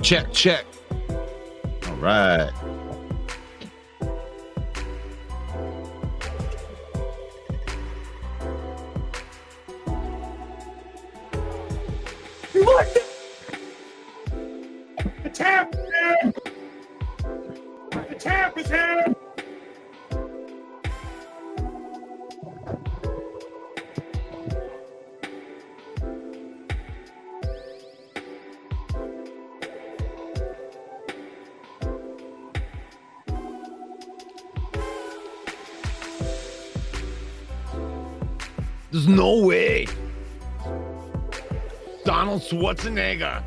Check, check. All right. What the champ is here! The champ is here! There's no way. Donald Schwarzenegger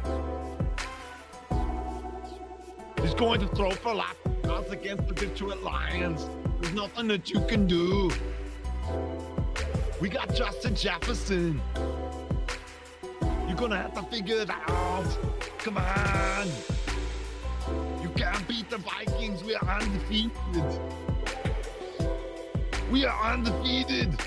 is going to throw for lockouts against the Detroit Lions. There's nothing that you can do. We got Justin Jefferson. You're gonna have to figure it out. Come on. You can't beat the Vikings. We are undefeated. We are undefeated.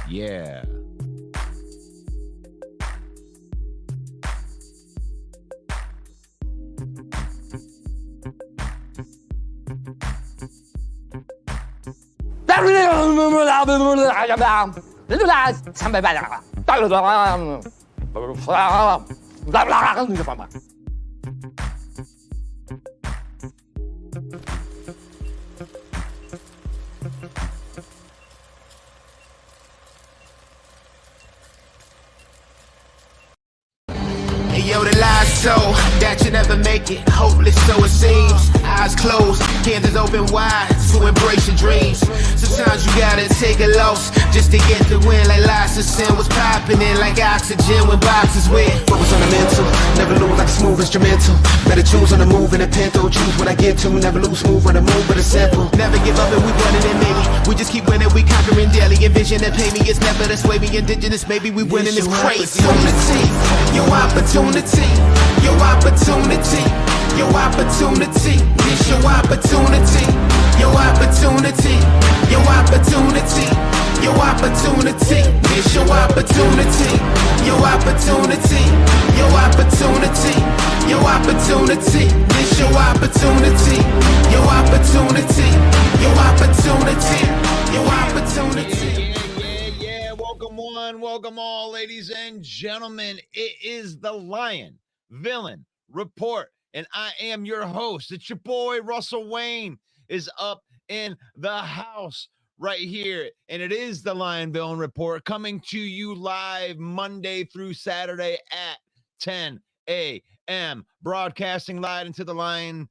Yeah. Yo, the lies so that you never make it. Hopeless, so it seems. Eyes closed, hands open wide to embrace your dreams. Sometimes you gotta take a loss just to get the win. Like lots of sin was popping in like oxygen when boxes wet. Focus on the mental, never lose like a smooth instrumental. Better choose on the move in a pinto. Choose what I get to, never lose smooth on the move, but it's simple. Never give up and we running it, maybe. We just keep winning, we conquering daily. Envision that pay me, it's never to sway me. Indigenous, maybe we winning this crazy. Your opportunity, your opportunity, your opportunity, this your opportunity, your opportunity, your opportunity, your opportunity, this your opportunity, your opportunity, your opportunity, your opportunity, this your opportunity, your opportunity, your opportunity, your opportunity. Welcome all, ladies and gentlemen. It is the Lion Villain Report, and I am your host. It's your boy Russell Wayne is up in the house right here, and it is the Lion Villain Report coming to you live Monday through Saturday at 10 a.m. broadcasting live into the Lion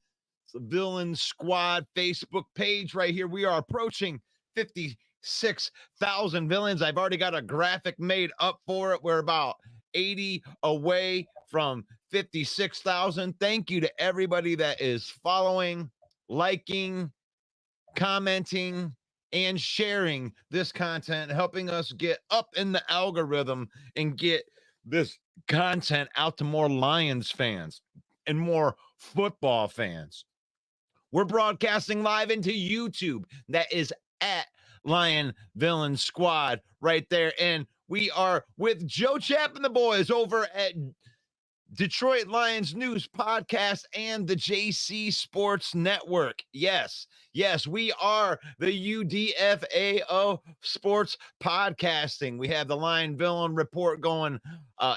Villain Squad Facebook page right here. We are approaching 56,000 villains. I've already got a graphic made up for it. We're about 80 away from 56,000. Thank you to everybody that is following, liking, commenting, and sharing this content, helping us get up in the algorithm and get this content out to more Lions fans and more football fans. We're broadcasting live into YouTube. That is at Lion Villain Squad right there. And we are with Joe Chap and the boys over at Detroit Lions News Podcast, and the JC Sports Network. Yes, we are the UDFA Sports Podcasting. We have the Lion Villain Report going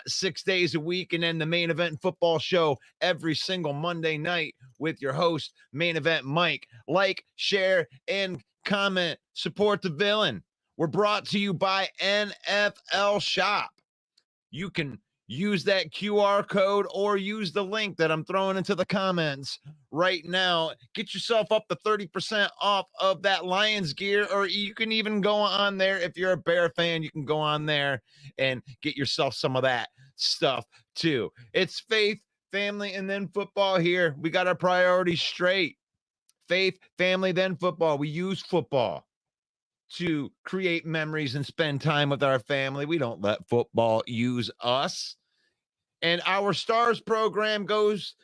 6 days a week, and then the Main Event Football Show every single Monday night with your host, Main Event Mike. Like, share, and comment. Support the villain. We're brought to you by NFL Shop. You can use that QR code or use the link that I'm throwing into the comments right now. Get yourself up to 30% off of that Lions gear, or you can even go on there. If you're a Bear fan, you can go on there and get yourself some of that stuff too. It's faith, family, and then football here. We got our priorities straight. Faith, family, then football. We use football to create memories and spend time with our family. We don't let football use us. And our stars program goes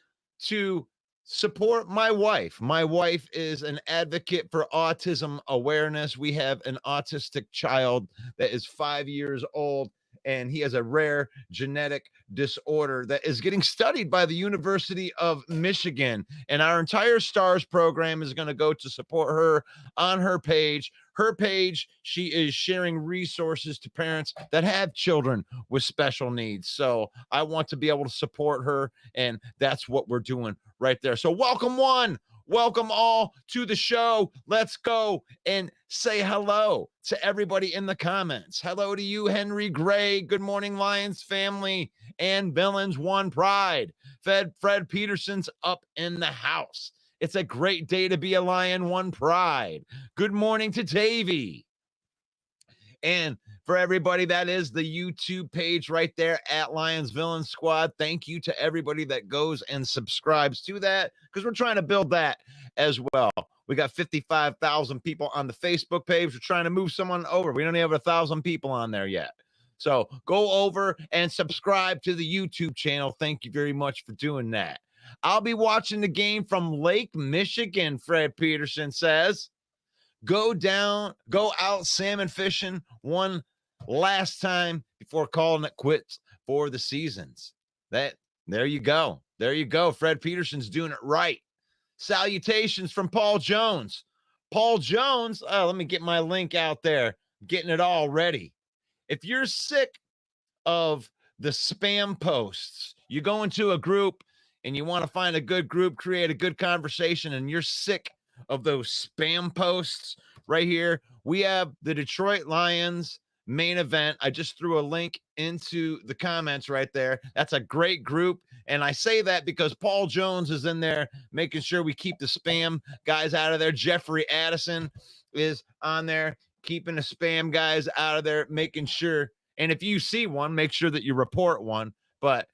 to support my wife. My wife is an advocate for autism awareness. We have an autistic child that is 5 years old, and he has a rare genetic disorder that is getting studied by the University of Michigan. And our entire stars program is going to go to support her on her page. Her page, she is sharing resources to parents that have children with special needs. So I want to be able to support her, and that's what we're doing right there. So welcome one, welcome all to the show. Let's go and say hello to everybody in the comments. Hello to you, Henry Gray. Good morning, Lions family and Villains One Pride. Fred Peterson's up in the house. It's a great day to be a Lion, One Pride. Good morning to Davey. And for everybody, that is the YouTube page right there at Lions Villain Squad. Thank you to everybody that goes and subscribes to that, because we're trying to build that as well. We got 55,000 people on the Facebook page. We're trying to move someone over. We don't have 1,000 people on there yet. So go over and subscribe to the YouTube channel. Thank you very much for doing that. I'll be watching the game from Lake Michigan, Fred Peterson says. Go out salmon fishing one last time before calling it quits for the seasons. There you go. There you go. Fred Peterson's doing it right. Salutations from Paul Jones. Paul Jones, let me get my link out there. Getting it all ready. If you're sick of the spam posts, you go into a group and you want to find a good group, create a good conversation, and you're sick of those spam posts right here, we have the Detroit Lions main event. I just threw a link into the comments right there. That's a great group. And I say that because Paul Jones is in there making sure we keep the spam guys out of there. Jeffrey Addison is on there keeping the spam guys out of there, making sure. And if you see one, make sure that you report one. But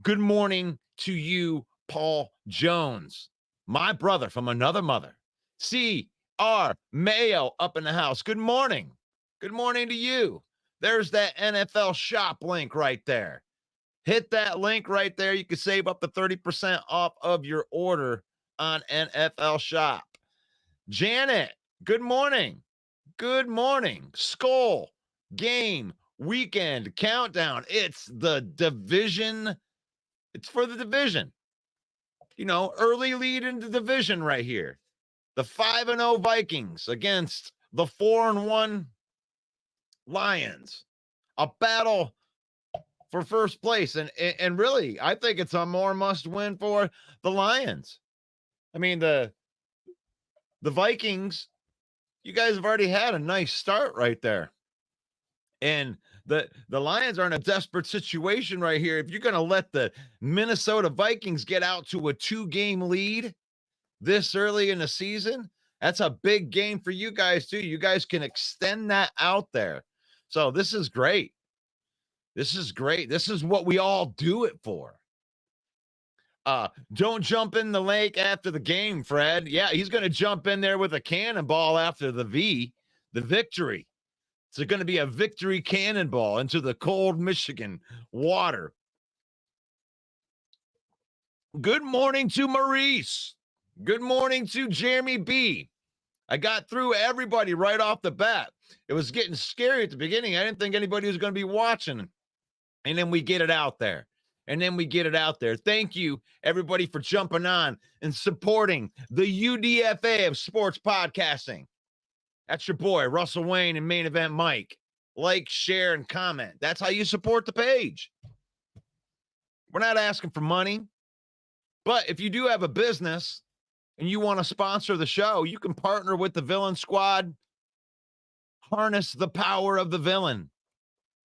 good morning to you, Paul Jones, my brother from another mother. C.R. Mayo up in the house. Good morning. Good morning to you. There's that NFL shop link right there. Hit that link right there. You can save up to 30% off of your order on NFL shop. Janet, good morning. Good morning. Skull game weekend countdown. It's the division. It's for the division. You know, early lead in the division right here. The 5-0 Vikings against the 4-1 Lions. A battle for first place. And really, I think it's a more must win for the Lions. I mean, the Vikings, you guys have already had a nice start right there. And the Lions are in a desperate situation right here. If you're going to let the Minnesota Vikings get out to a 2-game lead this early in the season, that's a big game for you guys too. You guys can extend that out there. So this is great. This is great. This is what we all do it for. Don't jump in the lake after the game, Fred. Yeah, he's going to jump in there with a cannonball after the victory. It's going to be a victory cannonball into the cold Michigan water. Good morning to Maurice. Good morning to Jeremy B. I got through everybody right off the bat. It was getting scary at the beginning. I didn't think anybody was going to be watching. And then we get it out there. and then we get it out there. Thank you, everybody, for jumping on and supporting the UDFA of sports podcasting. That's your boy, Russell Wayne and Main Event Mike. Like, share, and comment. That's how you support the page. We're not asking for money, but if you do have a business and you want to sponsor the show, you can partner with the Villain Squad. Harness the power of the villain.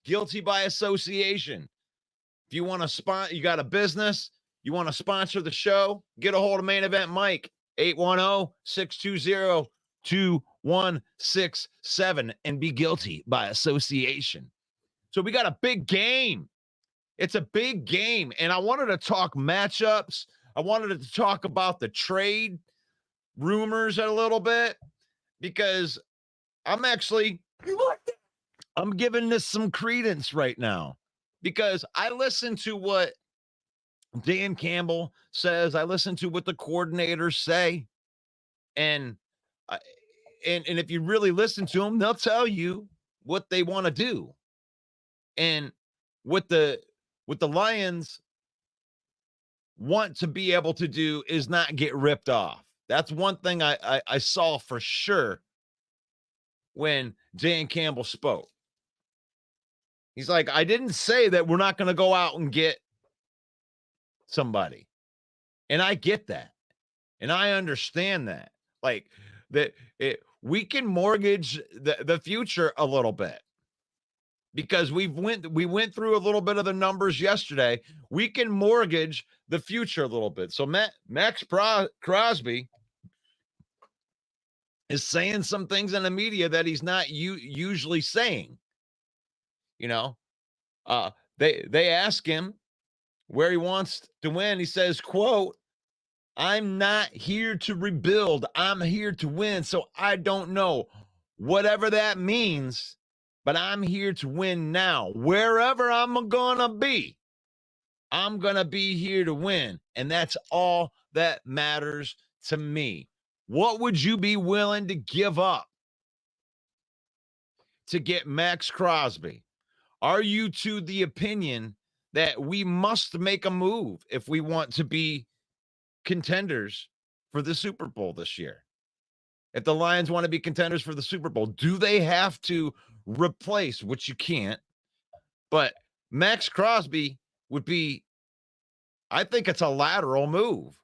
Guilty by association. If you want to sponsor, you got a business, you want to sponsor the show, get a hold of Main Event Mike, 810-620-2167, and be guilty by association. So we got a big game. It's a big game, and I wanted to talk matchups. I wanted to talk about the trade rumors a little bit, because I'm giving this some credence right now, because I listen to what Dan Campbell says. I listen to what the coordinators say. And if you really listen to them, they'll tell you what they want to do. And what the Lions want to be able to do is not get ripped off. That's one thing I saw for sure when Dan Campbell spoke. He's like, I didn't say that we're not going to go out and get somebody. And I get that. And I understand that. Like, we can mortgage the future a little bit, because we went through a little bit of the numbers yesterday. We can mortgage the future a little bit. So Max Crosby is saying some things in the media that he's not usually saying. You know, they ask him where he wants to win. He says, quote, I'm not here to rebuild. I'm here to win. So I don't know whatever that means, but I'm here to win now. Wherever I'm going to be, I'm going to be here to win. And that's all that matters to me. What would you be willing to give up to get Max Crosby? Are you to the opinion that we must make a move if we want to be contenders for the Super Bowl this year? If the Lions want to be contenders for the Super Bowl, do they have to replace, which you can't, but Max Crosby would be, I think it's a lateral move.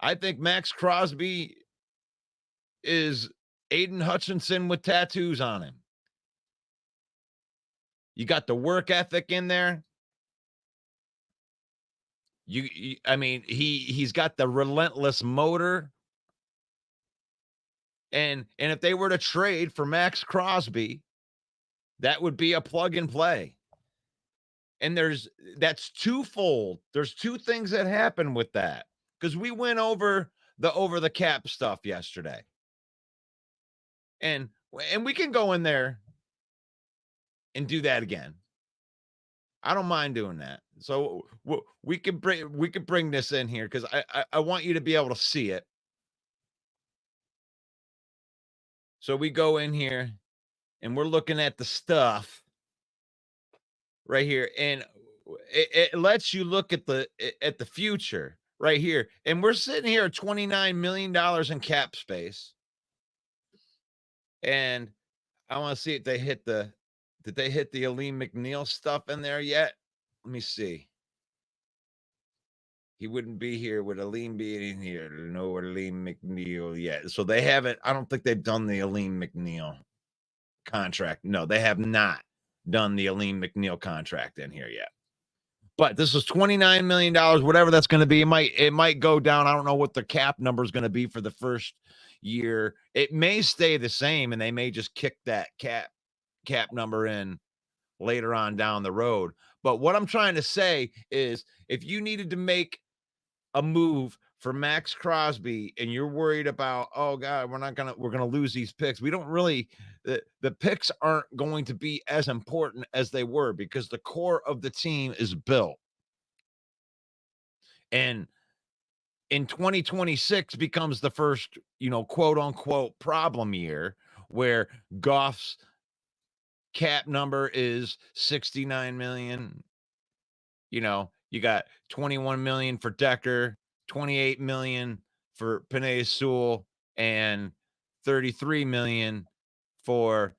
I think Max Crosby is Aiden Hutchinson with tattoos on him. You got the work ethic in there. I mean, he's got the relentless motor. And if they were to trade for Max Crosby, that would be a plug and play. And that's twofold. There's two things that happen with that, because we went over the cap stuff yesterday. And we can go in there and do that again. I don't mind doing that. So we can bring this in here, because I want you to be able to see it. So we go in here and we're looking at the stuff right here, and it lets you look at the future right here. And we're sitting here at $29 million in cap space. And I want to see if they did they hit the Aleem McNeil stuff in there yet? Let me see. He wouldn't be here with Aleem being in here. No Aleem McNeil yet. So they haven't, I don't think they've done the Aleem McNeil contract. No, they have not done the Aleem McNeil contract in here yet. But this is $29 million, whatever that's going to be. It might go down. I don't know what the cap number is going to be for the first year. It may stay the same, and they may just kick that cap number in later on down the road. But what I'm trying to say is, if you needed to make a move for Max Crosby and you're worried about, oh God, we're going to lose these picks. We don't really, the picks aren't going to be as important as they were, because the core of the team is built. And in 2026 becomes the first, quote unquote problem year, where Goff's cap number is $69 million. You got 21 million for Decker, 28 million for Penei Sewell, and 33 million for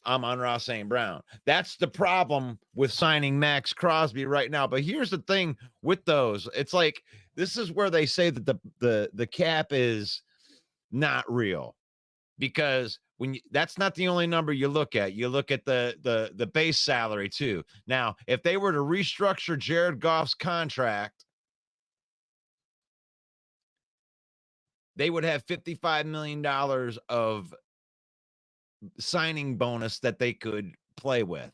Amon-Ra St. Brown. That's the problem with signing Max Crosby right now. But here's the thing with those. It's like this is where they say that the cap is not real, because when that's not the only number you look at. You look at the base salary too. Now, if they were to restructure Jared Goff's contract, they would have $55 million of signing bonus that they could play with,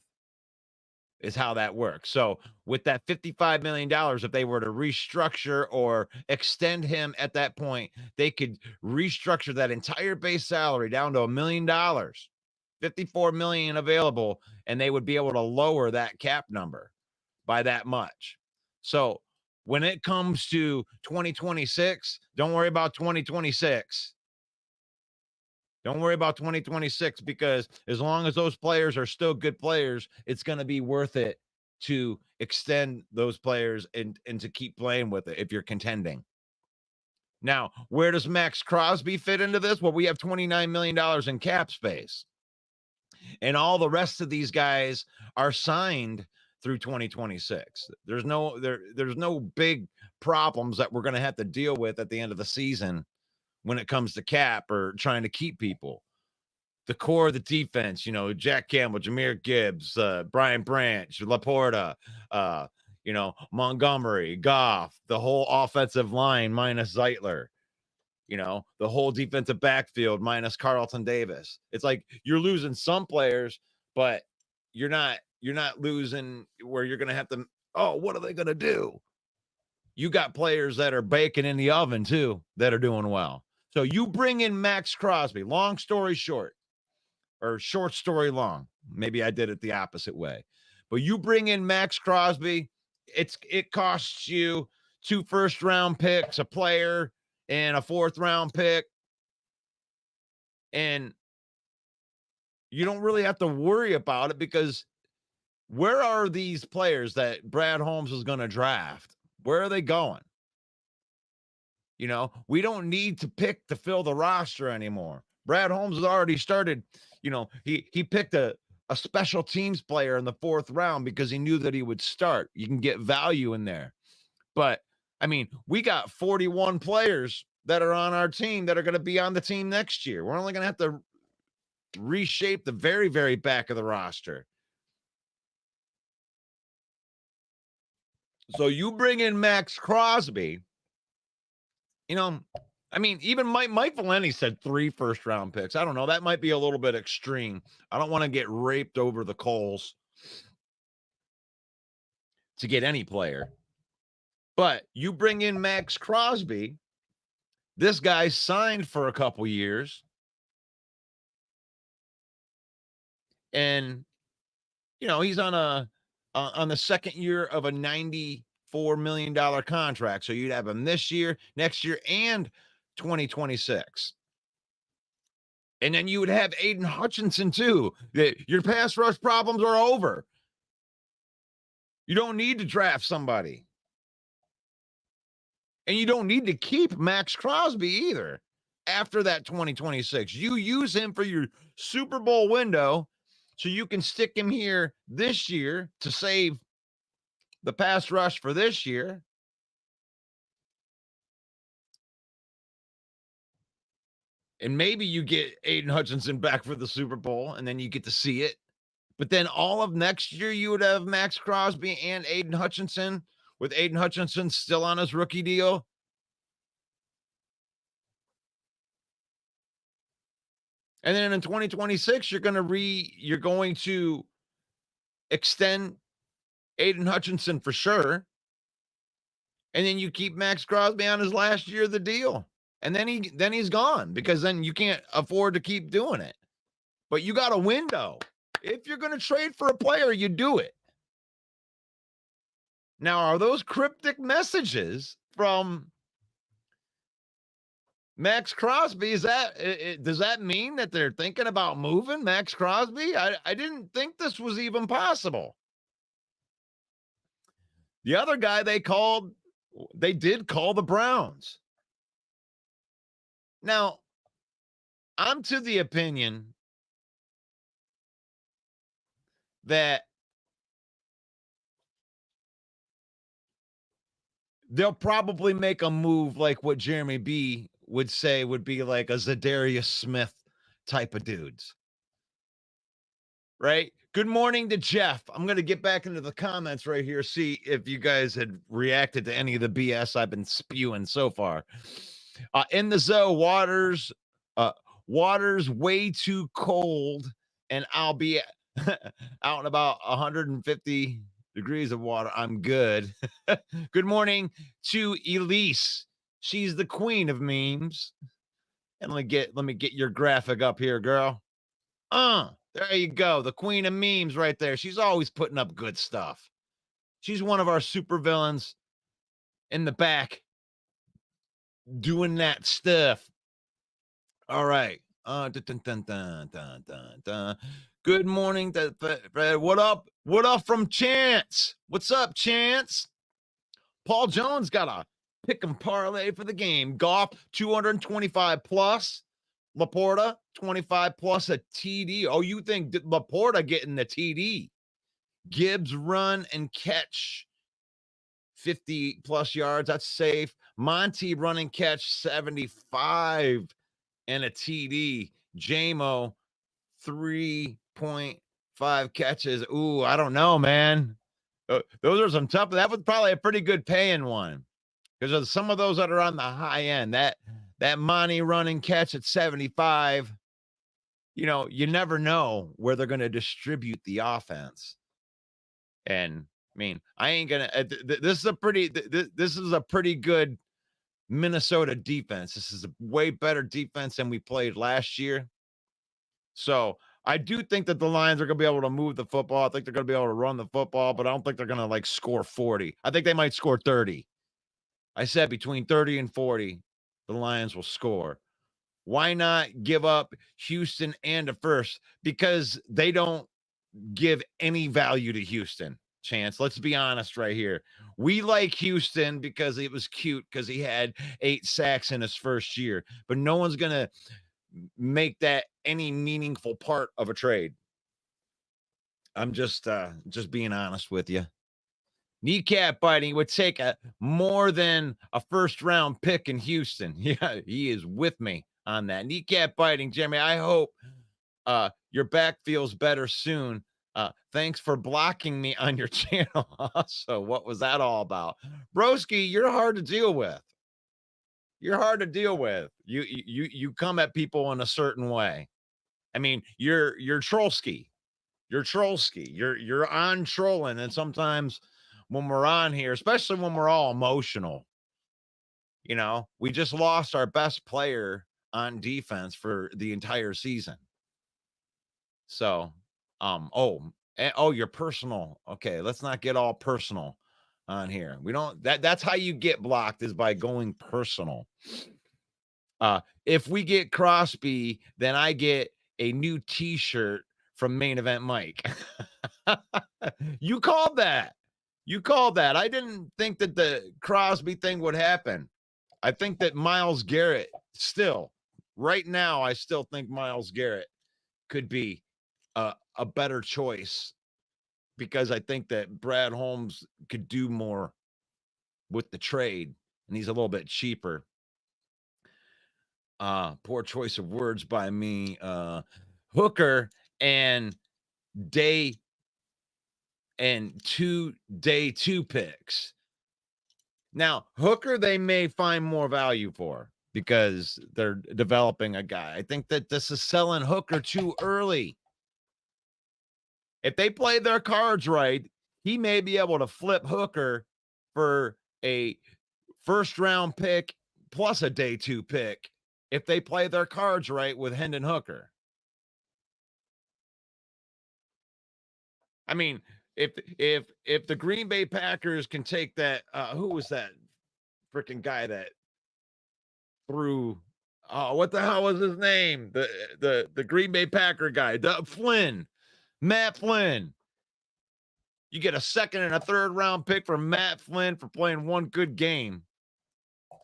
is how that works. So with that $55 million, if they were to restructure or extend him at that point, they could restructure that entire base salary down to $1 million, 54 million available, and they would be able to lower that cap number by that much. So when it comes to 2026, don't worry about 2026. Don't worry about 2026, because as long as those players are still good players, it's going to be worth it to extend those players and to keep playing with it if you're contending. Now, where does Max Crosby fit into this? Well, we have $29 million in cap space, and all the rest of these guys are signed through 2026. There's no big problems that we're going to have to deal with at the end of the season when it comes to cap or trying to keep people. The core of the defense, Jack Campbell, Jahmyr Gibbs, Brian Branch, Laporta, Montgomery, Goff, the whole offensive line minus Zeitler, the whole defensive backfield minus Carlton Davis. It's like you're losing some players, but you're not losing where you're going to have to, what are they going to do? You got players that are baking in the oven too that are doing well. So you bring in Max Crosby, long story short, or short story long. Maybe I did it the opposite way. But you bring in Max Crosby, it costs you 2 first-round picks, a player, and a 4th-round pick. And you don't really have to worry about it, because where are these players that Brad Holmes is going to draft? Where are they going? We don't need to pick to fill the roster anymore. Brad Holmes has already started, he picked a special teams player in the 4th round because he knew that he would start. You can get value in there. But, we got 41 players that are on our team that are going to be on the team next year. We're only going to have to reshape the very, very back of the roster. So you bring in Max Crosby, even Mike Valenti said 3 first-round picks. I don't know. That might be a little bit extreme. I don't want to get raped over the coals to get any player. But you bring in Max Crosby. This guy signed for a couple years. And, he's on the second year of a $94 million contract. So you'd have him this year, next year, and 2026. And then you would have Aiden Hutchinson too. Your pass rush problems are over. You don't need to draft somebody. And you don't need to keep Max Crosby either after that 2026. You use him for your Super Bowl window so you can stick him here this year to save the pass rush for this year. And maybe you get Aiden Hutchinson back for the Super Bowl, and then you get to see it. But then all of next year, you would have Max Crosby and Aiden Hutchinson, with Aiden Hutchinson still on his rookie deal. And then in 2026, you're going to extend Aiden Hutchinson for sure. And then you keep Max Crosby on his last year of the deal. And then he's gone, because then you can't afford to keep doing it. But you got a window. If you're going to trade for a player, you do it. Now, are those cryptic messages from Max Crosby? Does that mean that they're thinking about moving Max Crosby? I didn't think this was even possible. The other guy they did call the Browns. Now, I'm to the opinion that they'll probably make a move like what Jeremy B would say would be like a Zadarius Smith type of dudes. Right? Good morning to Jeff. I'm going to get back into the comments right here, see if you guys had reacted to any of the BS I've been spewing so far. In the Zoe, water's way too cold, and I'll be out in about 150 degrees of water. I'm good. Good morning to Elise. She's the queen of memes. And let me get your graphic up here, girl. There you go. The queen of memes right there. She's always putting up good stuff. She's one of our supervillains in the back doing that stuff. All right. Dun, dun, dun, dun, dun, dun. Good morning. What up? What up from Chance? What's up, Chance? Paul Jones got a pick 'em parlay for the game. Goff 225 plus. Laporta 25 plus a TD. Oh, you think Laporta getting the TD? Gibbs run and catch 50 plus yards. That's safe. Monty run and catch 75 and a TD. JMO 3.5 catches. Ooh, I don't know, man. Those are some tough. That was probably a pretty good paying one because of some of those that are on the high end. That Monty run and catch at 75. You know, you never know where they're going to distribute the offense. And I mean, I ain't gonna. This is a pretty good Minnesota defense. This is a way better defense than we played last year. So I do think that the Lions are going to be able to move the football. I think they're going to be able to run the football, but I don't think they're going to like score 40. I think they might score 30. I said between 30 and 40, the Lions will score. Why not give up Houston and a first? Because they don't give any value to Houston. Chance, let's be honest right here. We like Houston because it was cute because he had 8 sacks in his first year, but no one's going to make that any meaningful part of a trade. I'm just being honest with you. Kneecap biting would take more than a first round pick in Houston. Yeah, he is with me on that. Kneecap biting, Jeremy. I hope your back feels better soon. Thanks for blocking me on your channel. So what was that all about? Broski, you're hard to deal with. You're hard to deal with. You come at people in a certain way. I mean, you're Trollski. You're Trollski. You're on trolling, and sometimes when we're on here, especially when we're all emotional, you know, we just lost our best player on defense for the entire season. So, you're personal. Okay, let's not get all personal on here. We don't that's how you get blocked is by going personal. If we get Crosby, then I get a new t-shirt from Main Event Mike. You called that. You called that. I didn't think that the Crosby thing would happen. I think that Myles Garrett still, right now, I still think Myles Garrett could be a better choice because I think that Brad Holmes could do more with the trade, and he's a little bit cheaper. Poor choice of words by me. Hooker and day 2 picks. Now, Hooker, they may find more value for because they're developing a guy. I think that this is selling Hooker too early. If they play their cards right, he may be able to flip Hooker for a first round pick plus a day 2 pick if they play their cards right with Hendon Hooker. I mean, if the Green Bay Packers can take that, who was that freaking guy that threw? Oh, what the hell was his name? The Green Bay Packer guy, Matt Flynn. You get a second and a third round pick from Matt Flynn for playing one good game.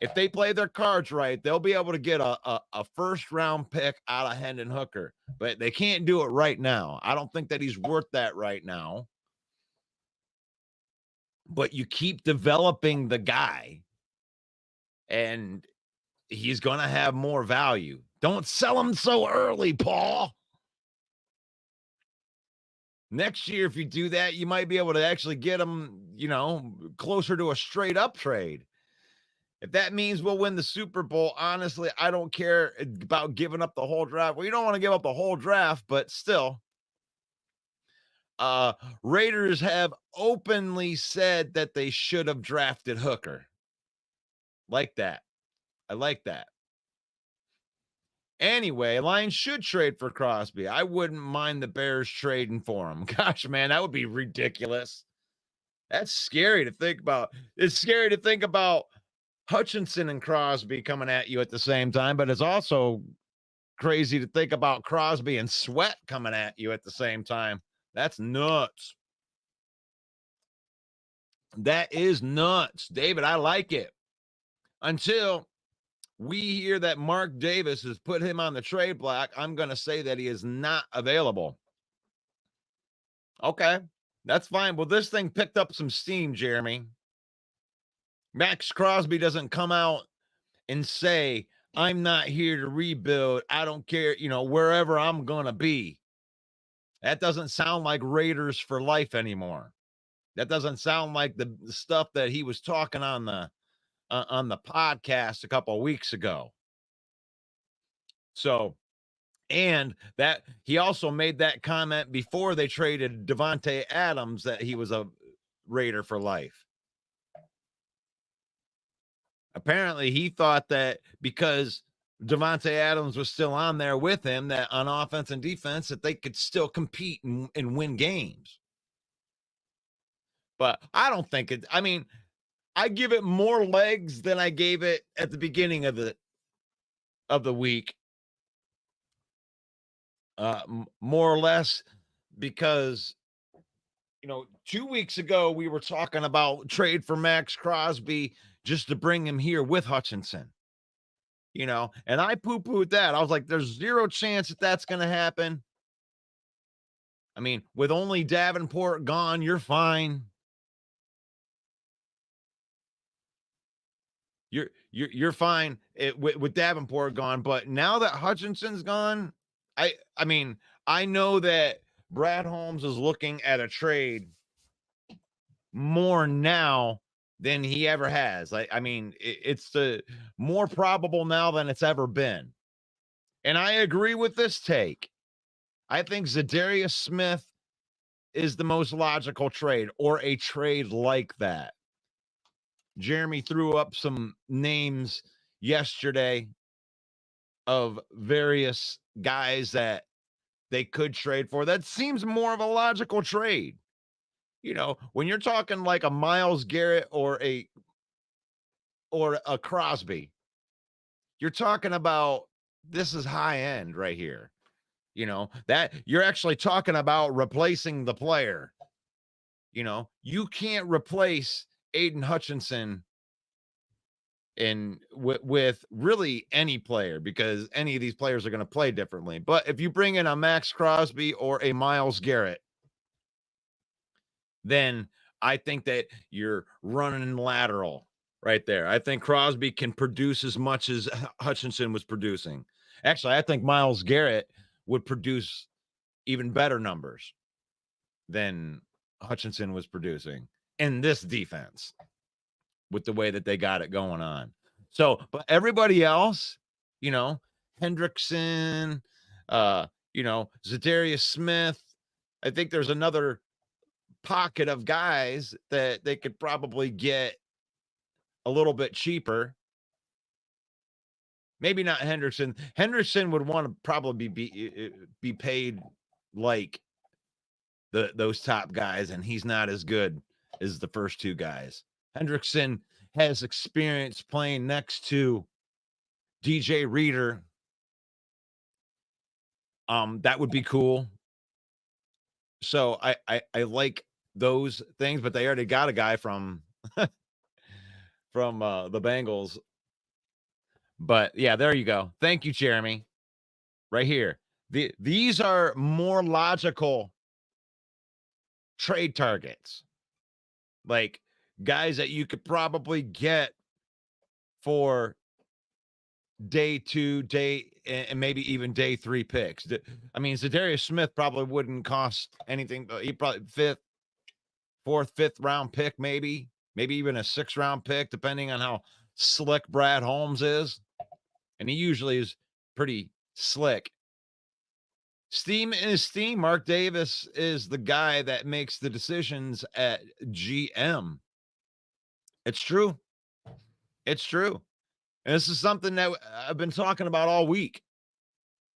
If they play their cards right, they'll be able to get a first round pick out of Hendon Hooker, but they can't do it right now. I don't think that he's worth that right now. But you keep developing the guy, and he's going to have more value. Don't sell him so early, Paul. Next year, if you do that, you might be able to actually get him, closer to a straight up trade. If that means we'll win the Super Bowl, honestly, I don't care about giving up the whole draft. Well, you don't want to give up the whole draft, but still. Raiders have openly said that they should have drafted Hooker. Like that. I like that. Anyway, Lions should trade for Crosby. I wouldn't mind the Bears trading for him. Gosh, man, that would be ridiculous. That's scary to think about. It's scary to think about Hutchinson and Crosby coming at you at the same time, but it's also crazy to think about Crosby and Sweat coming at you at the same time. That's nuts. That is nuts. David, I like it. Until we hear that Mark Davis has put him on the trade block, I'm going to say that he is not available. Okay, that's fine. Well, this thing picked up some steam, Jeremy. Max Crosby doesn't come out and say, I'm not here to rebuild. I don't care, wherever I'm going to be. That doesn't sound like Raiders for life anymore. That doesn't sound like the stuff that he was talking on the podcast a couple of weeks ago. So, and that he also made that comment before they traded Devontae Adams that he was a Raider for life. Apparently, he thought that because Devontae Adams was still on there with him, that on offense and defense, that they could still compete and win games. But I don't think it. I mean, I give it more legs than I gave it at the beginning of the week. More or less, because 2 weeks ago we were talking about trade for Max Crosby just to bring him here with Hutchinson. And I poo-pooed that. I was like, there's zero chance that that's going to happen. I mean, with only Davenport gone, you're fine. You're fine with Davenport gone, but now that Hutchinson's gone, I mean, I know that Brad Holmes is looking at a trade more now than he ever has. I mean, it's the more probable now than it's ever been. And I agree with this take. I think Zadarius Smith is the most logical trade, or a trade like that. Jeremy threw up some names yesterday of various guys that they could trade for. That seems more of a logical trade. When you're talking like a Myles Garrett or a Crosby, you're talking about, this is high end right here. That you're actually talking about replacing the player. You can't replace Aiden Hutchinson with really any player, because any of these players are going to play differently. But if you bring in a Max Crosby or a Myles Garrett, then I think that you're running lateral right there. I think Crosby can produce as much as Hutchinson was producing. Actually, I think Myles Garrett would produce even better numbers than Hutchinson was producing in this defense with the way that they got it going on. So, but everybody else, Hendrickson, Zadarius Smith, I think there's another pocket of guys that they could probably get a little bit cheaper. Maybe not Henderson. Henderson would want to probably be paid like those top guys, and he's not as good as the first two guys. Hendrickson has experience playing next to DJ Reader. That would be cool. So I like those things, but they already got a guy from from the Bengals. But yeah, there you go. Thank you, Jeremy. Right here. These are more logical trade targets. Like guys that you could probably get for day 2, and maybe even day 3 picks. I mean, Zadarius Smith probably wouldn't cost anything. He probably 5th, 4th, 5th round pick, maybe even a 6th round pick, depending on how slick Brad Holmes is. And he usually is pretty slick. Steam is steam. Mark Davis is the guy that makes the decisions at GM. It's true. It's true. And this is something that I've been talking about all week,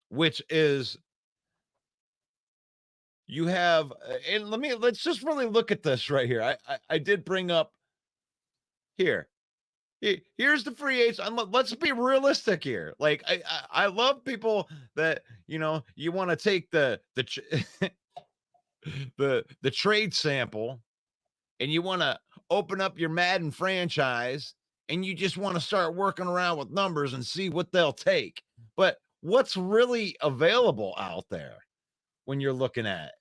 which is you have, and let's just really look at this right here. I did bring up here. Here's the free agents. Let's be realistic here. Like I love people that, you know, you want to take the the trade sample and you want to open up your Madden franchise and you just want to start working around with numbers and see what they'll take. But what's really available out there when you're looking at it?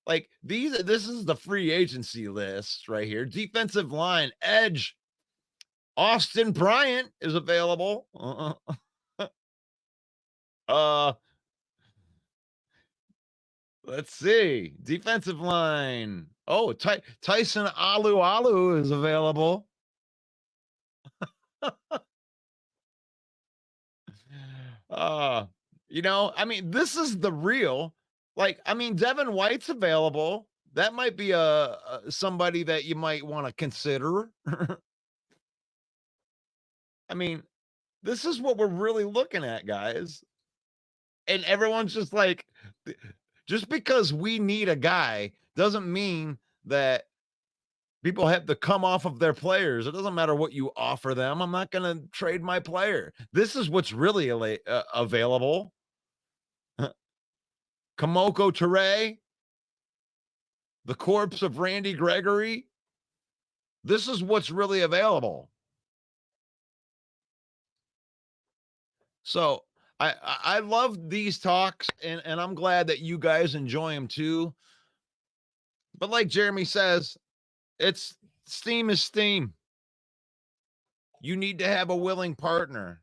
Like this is the free agency list right here. Defensive line, edge, Austin Bryant is available. Let's see. Defensive line. Oh, Tyson Alu is available. You know, I mean, this is the real. Like, I mean, Devin White's available. That might be somebody that you might want to consider. I mean, this is what we're really looking at, guys. And everyone's just like, just because we need a guy doesn't mean that people have to come off of their players. It doesn't matter what you offer them. I'm not going to trade my player. This is what's really available. Kamoko Ture, the corpse of Randy Gregory. This is what's really available. So I love these talks, and I'm glad that you guys enjoy them too. But like Jeremy says, it's steam is steam. You need to have a willing partner.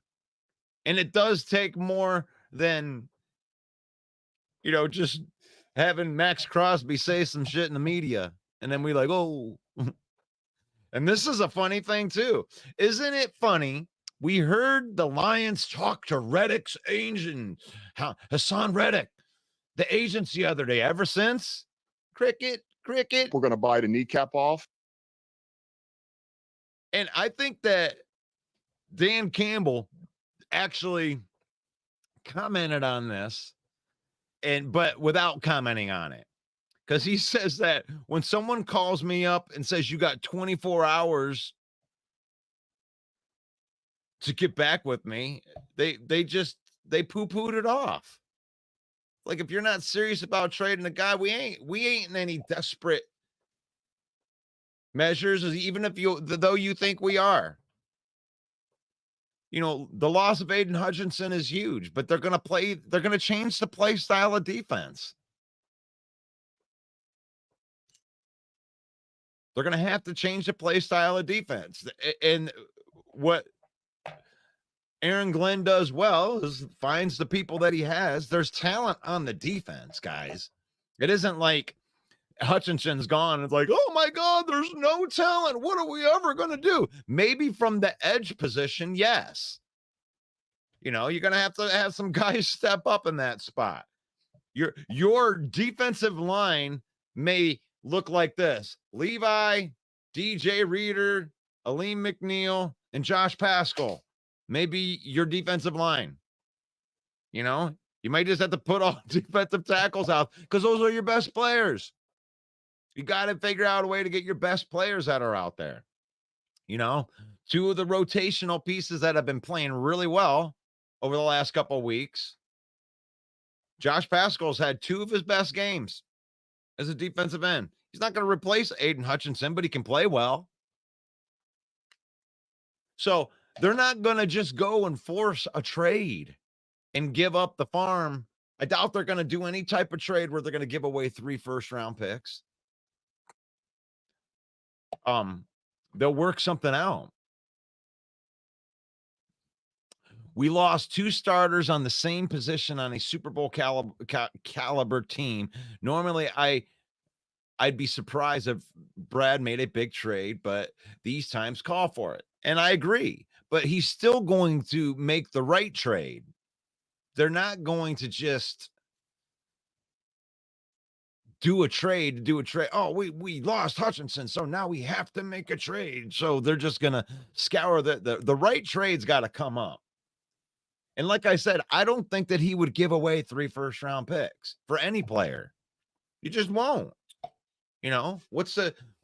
And it does take more than, you know, just having Max Crosby say some shit in the media. And then we like, oh. And this is a funny thing too. Isn't it funny? We heard the Lions talk to Reddick's agent, Hassan Reddick, the agents the other day. Ever since, cricket. We're going to bite a kneecap off. And I think that Dan Campbell actually commented on this, but without commenting on it. Because he says that when someone calls me up and says you got 24 hours to get back with me, they poo-pooed it off. Like, if you're not serious about trading a guy, we ain't in any desperate measures, even if though you think we are. You know, the loss of Aiden Hutchinson is huge, but they're going to change the play style of defense. They're going to have to change the play style of defense. And what Aaron Glenn does well is finds the people that he has. There's talent on the defense, guys. It isn't like Hutchinson's gone. It's like, oh my God, there's no talent. What are we ever going to do? Maybe from the edge position, yes. You know, you're going to have some guys step up in that spot. Your defensive line may look like this: Levi, DJ Reader, Aleem McNeil, and Josh Paschal. Maybe your defensive line. You know, you might just have to put all defensive tackles out because those are your best players. You got to figure out a way to get your best players that are out there. You know, two of the rotational pieces that have been playing really well over the last couple of weeks. Josh Paschal's had two of his best games as a defensive end. He's not going to replace Aiden Hutchinson, but he can play well. So they're not going to just go and force a trade and give up the farm. I doubt they're going to do any type of trade where they're going to give away 3 first-round picks. They'll work something out. We lost 2 starters on the same position on a Super Bowl caliber team. Normally, I'd be surprised if Brad made a big trade, but these times call for it. And I agree, but he's still going to make the right trade. They're not going to just do a trade. Oh, we lost Hutchinson, so now we have to make a trade. So they're just going to scour the right trade's got to come up. And like I said, I don't think that he would give away 3 first-round picks for any player. You just won't. You know,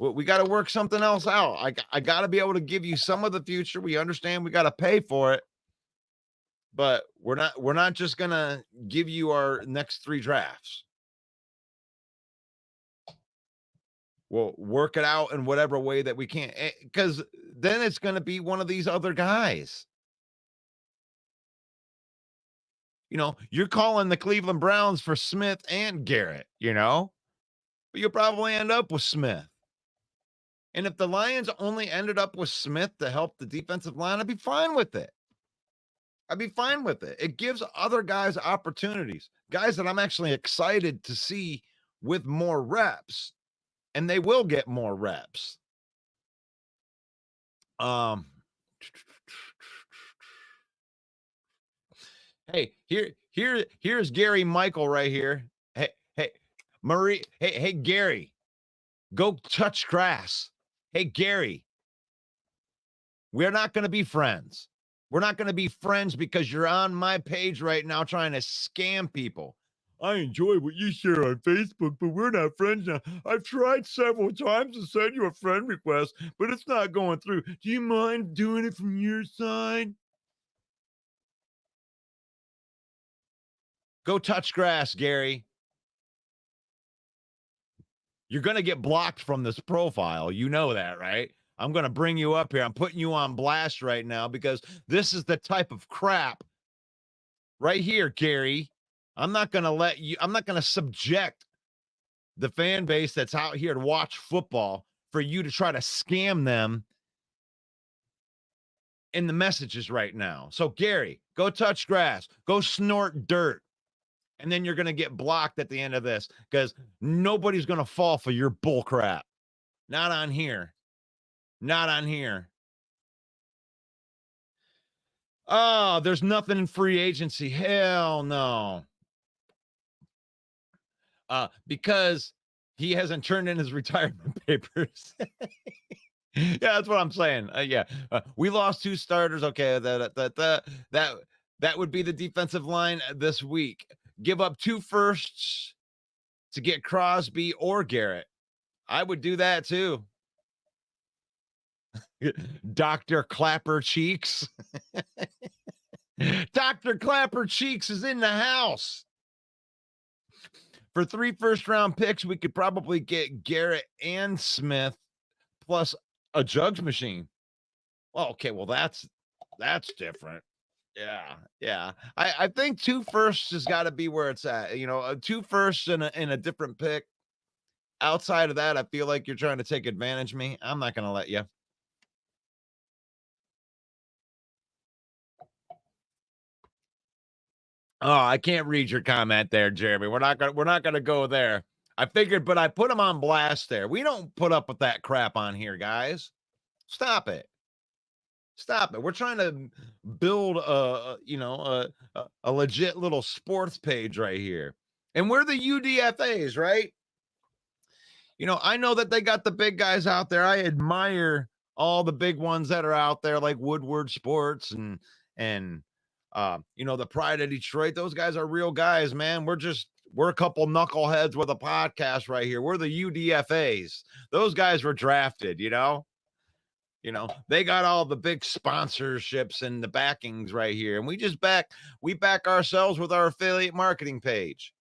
we got to work something else out. I got to be able to give you some of the future. We understand we got to pay for it, but we're not just going to give you our next 3 drafts. We'll work it out in whatever way that we can, because then it's going to be one of these other guys. You know, you're calling the Cleveland Browns for Smith and Garrett, you know, but you'll probably end up with Smith. And if the Lions only ended up with Smith to help the defensive line, I'd be fine with it. It gives other guys opportunities, guys that I'm actually excited to see with more reps, and they will get more reps. Hey, here's Gary Michael right here. Hey, Marie. Hey, Gary, go touch grass. Hey, Gary, we're not going to be friends. We're not going to be friends because you're on my page right now trying to scam people. I enjoy what you share on Facebook, but we're not friends now. I've tried several times to send you a friend request, but it's not going through. Do you mind doing it from your side? Go touch grass, Gary. You're going to get blocked from this profile. You know that, right? I'm going to bring you up here. I'm putting you on blast right now because this is the type of crap right here, Gary. I'm not going to subject the fan base that's out here to watch football for you to try to scam them in the messages right now. So, Gary, go touch grass. Go snort dirt. And then you're going to get blocked at the end of this because nobody's going to fall for your bull crap. Not on here. Not on here. Oh, there's nothing in free agency. Hell no. Because he hasn't turned in his retirement papers. Yeah, that's what I'm saying. We lost 2 starters. Okay, that would be the defensive line this week. Give up 2 firsts to get Crosby or Garrett. I would do that too. Dr. Clapper Cheeks. Dr. Clapper Cheeks is in the house. For 3 first-round picks, we could probably get Garrett and Smith plus a jugs machine. Well, okay, well, that's different. Yeah. I think 2 firsts has got to be where it's at. You know, 2 firsts in a different pick. Outside of that, I feel like you're trying to take advantage of me. I'm not going to let you. Oh, I can't read your comment there, Jeremy. We're not gonna go there. I figured, but I put him on blast there. We don't put up with that crap on here, guys. Stop it. We're trying to build a legit little sports page right here. And we're the UDFAs, right? You know, I know that they got the big guys out there. I admire all the big ones that are out there, like Woodward Sports and the Pride of Detroit. Those guys are real guys, man. We're a couple knuckleheads with a podcast right here. We're the UDFAs. Those guys were drafted, you know, they got all the big sponsorships and the backings right here. And we back ourselves with our affiliate marketing page.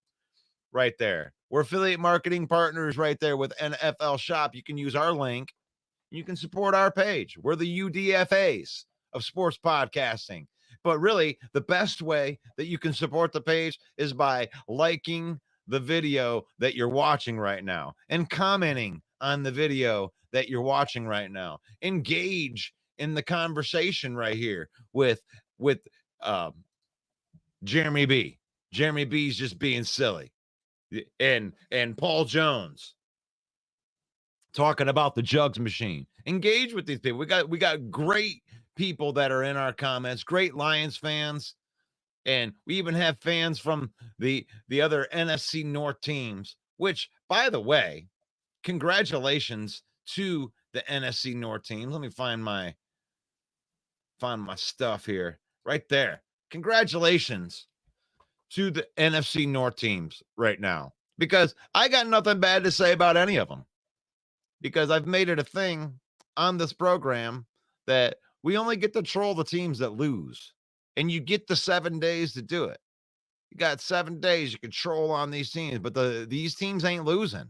right there. We're affiliate marketing partners right there with NFL Shop. You can use our link. You can support our page. We're the UDFAs of sports podcasting. But really, the best way that you can support the page is by liking the video that you're watching right now and commenting on the video that you're watching right now. Engage in the conversation right here with Jeremy B. Jeremy B's just being silly. And Paul Jones talking about the jugs machine. Engage with these people. We got great people that are in our comments, great Lions fans, and we even have fans from the other NFC North teams, which, by the way, congratulations to the NFC North teams. Let me find my stuff here. Right there. Congratulations to the NFC North teams right now, because I got nothing bad to say about any of them, because I've made it a thing on this program that we only get to troll the teams that lose, and you get the 7 days to do it. You got 7 days you can troll on these teams, but these teams ain't losing.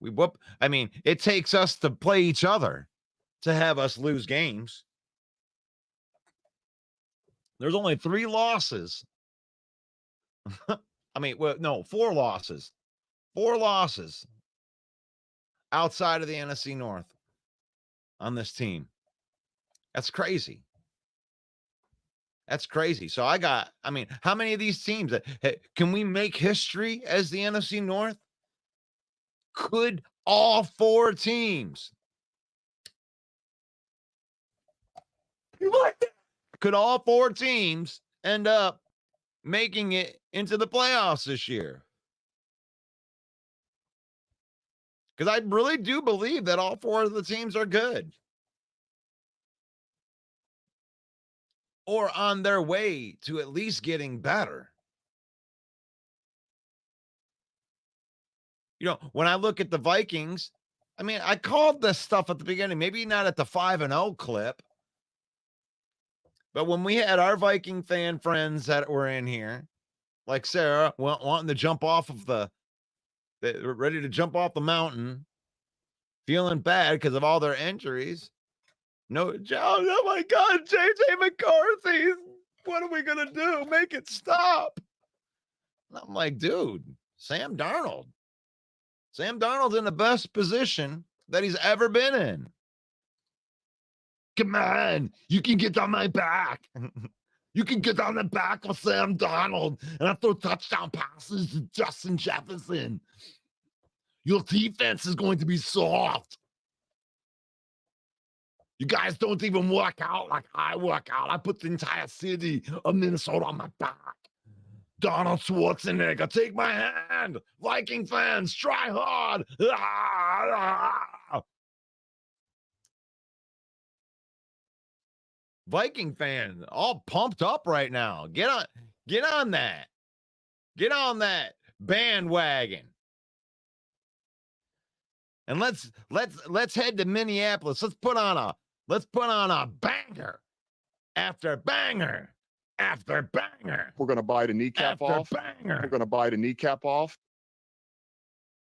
It takes us to play each other to have us lose games. There's only 3 losses. 4 losses. 4 losses outside of the NFC North on this team. That's crazy. That's crazy. So how many of these teams can we make history as the NFC North? Could all 4 teams? You like that? Could all 4 teams end up making it into the playoffs this year? Because I really do believe that all 4 of the teams are good, or on their way to at least getting better. When I look at the Vikings, I called this stuff at the beginning, maybe not at the 5-0 clip, but when we had our Viking fan friends that were in here, like Sarah, wanting to jump off of ready to jump off the mountain, feeling bad because of all their injuries. Oh my God, JJ McCarthy, what are we going to do? Make it stop. And I'm like, dude, Sam Darnold's in the best position that he's ever been in. Come on, you can get on my back. You can get on the back of Sam Darnold and I throw touchdown passes to Justin Jefferson. Your defense is going to be soft. You guys don't even work out like I work out. I put the entire city of Minnesota on my back. Donald Schwarzenegger, take my hand. Viking fans, try hard. Viking fans, all pumped up right now. Get on that. Get on that bandwagon. And let's head to Minneapolis. Let's put on a banger after banger after banger. We're going to bite a kneecap after off. Banger. We're going to bite a kneecap off.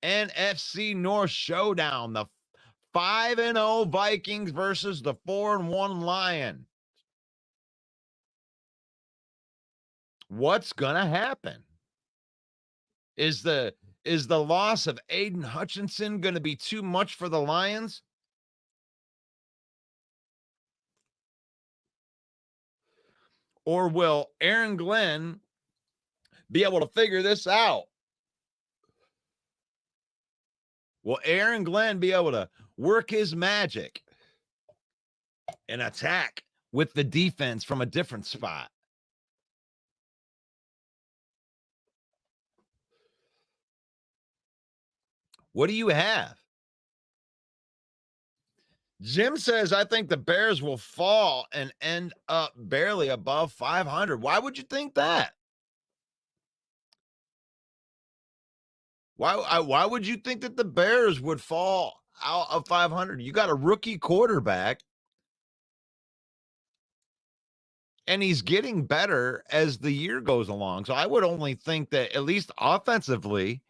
NFC North Showdown. The 5-0 Vikings versus the 4-1 Lions. What's going to happen? Is the loss of Aiden Hutchinson going to be too much for the Lions? Or will Aaron Glenn be able to figure this out? Will Aaron Glenn be able to work his magic and attack with the defense from a different spot? What do you have? Jim says, I think the Bears will fall and end up barely above 500. Why would you think that? Why would you think that the Bears would fall out of 500? You got a rookie quarterback. And he's getting better as the year goes along. So I would only think that at least offensively,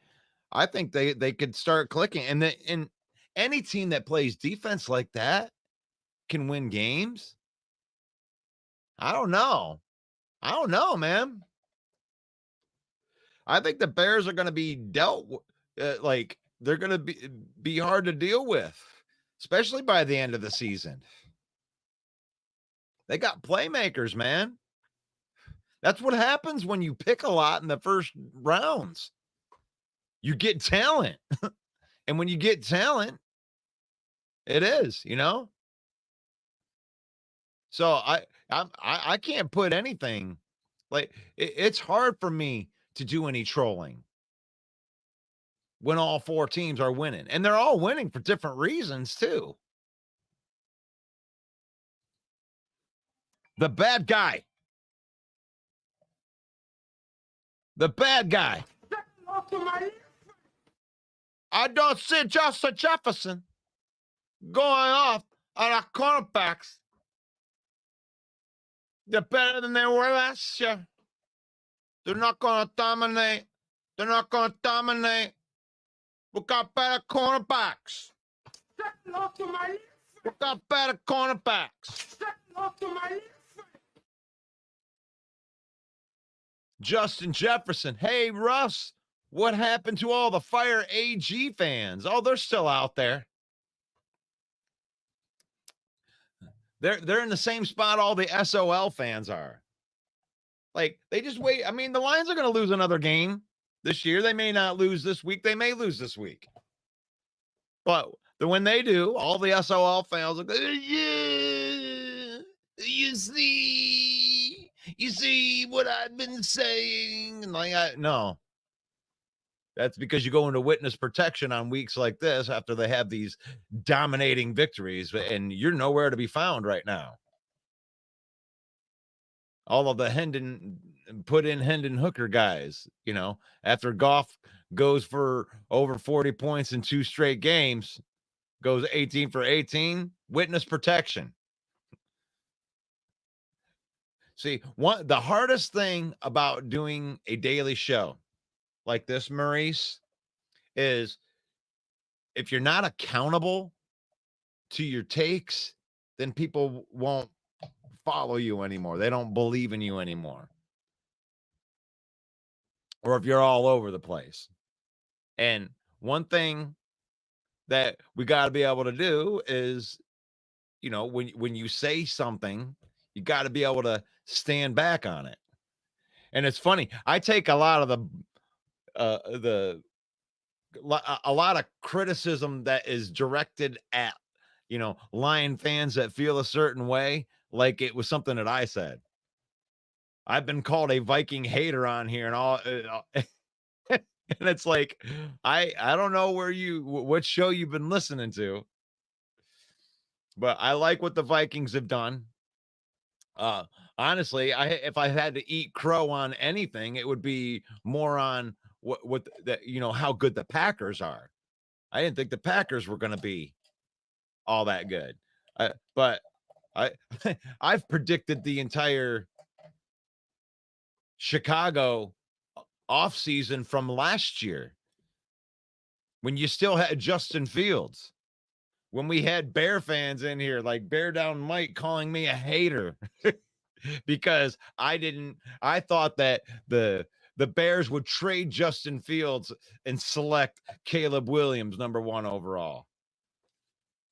I think they could start clicking. And any team that plays defense like that can win games. I don't know. I don't know, man. I think the Bears are going to be like they're going to be hard to deal with, especially by the end of the season. They got playmakers, man. That's what happens when you pick a lot in the first rounds. You get talent. And when you get talent, it is, you know? So I can't put anything like it's hard for me to do any trolling when all four teams are winning, and they're all winning for different reasons too. The bad guy. The bad guy. I don't see Justin Jefferson going off on our cornerbacks. They're better than they were last year. They're not going to dominate. They're not going to dominate. We got better cornerbacks. We got better cornerbacks. Justin Jefferson. Hey, Russ, what happened to all the Fire AG fans? Oh, they're still out there. They're in the same spot all the SOL fans are. Like, they just wait. I mean, the Lions are going to lose another game this year. They may not lose this week. They may lose this week. But when they do, all the SOL fans will go, yeah, you see what I've been saying? And like, no. That's because you go into witness protection on weeks like this after they have these dominating victories, and you're nowhere to be found right now. All of the Hendon Hooker guys, you know, after Goff goes for over 40 points in 2 straight games, goes 18 for 18, witness protection. See, the hardest thing about doing a daily show like this, Maurice, is if you're not accountable to your takes, then people won't follow you anymore. They don't believe in you anymore. Or if you're all over the place. And one thing that we got to be able to do is, you know, when you say something, you got to be able to stand back on it. And it's funny. I take a lot of a lot of criticism that is directed at, you know, Lion fans that feel a certain way, like it was something that I said. I've been called a Viking hater on here and all. And it's like, I don't know what show you've been listening to, but I like what the Vikings have done. Honestly, if I had to eat crow on anything, it would be more on what you know, how good the Packers are. I didn't think the Packers were going to be all that good. But I've predicted the entire Chicago offseason from last year when you still had Justin Fields, when we had Bear fans in here like Bear Down Mike calling me a hater because I thought that the Bears would trade Justin Fields and select Caleb Williams #1 overall.